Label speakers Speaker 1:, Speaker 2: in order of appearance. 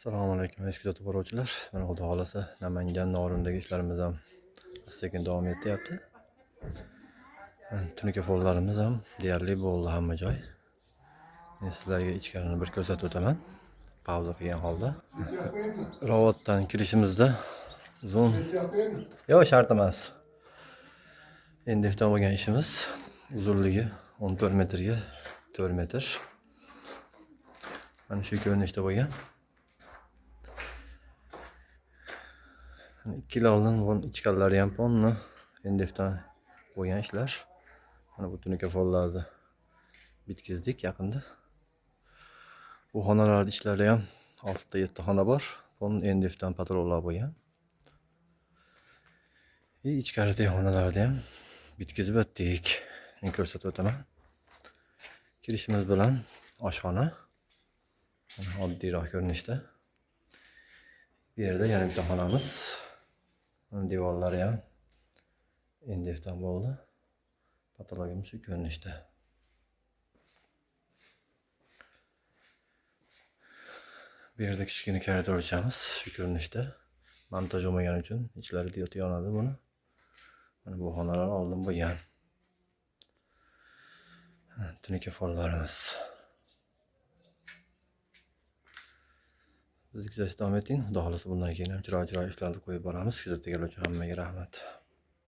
Speaker 1: Assalomu alaykum eski kuzatib boruvchilar. Mana Xudo xolasa Namangan Norindagi ishlarimiz ham sekin davom etyapti. Tunuka follarimiz ham deyarli bo'ldi hamma joy. Men sizlarga ichkarini bir ko'rsatib o'taman. Pauza qilgan holda. Ravoddan kirishimizda uzun. Yo'q, shart emas. Endilikdan bo'lgan ishimiz uzunligi 14 metrga 4 metr. Mana shu ko'rinishda bo'lgan. Ikkilardan bu ichkarlari ham ponni endilikdan bo'lgan ishlar. Mana bu tunuka follarni bitkizdik yaqinda. Bu xonalar ishlari ham 6 ta 7 xona bor. Bunun endilikdan patrollar bo'lgan. İchkaridagi xonalarni ham bitkizib o'tdik. Men ko'rsatib o'taman. Kirishimiz bilan oshxona. Oddiyroq ko'rinishda. Bu yerda yana bitta xonamiz. Devorlari ham endilikdan bo'ldi. Patologimiz shu ko'rinishda. Bu yerda kichkina koridorchamiz shu ko'rinishda. Montaj bo'lmagani uchun ichlari diod yonadi buni. Mana bu xonalar oldin bo'lgan. Tunuka follarimiz. Bizni kuzatishda davom eting. Xudo xolasa bundan keyin ham chiroyli ishlarni qo'yib boramiz. Kuzatganlar uchun hammaga rahmat.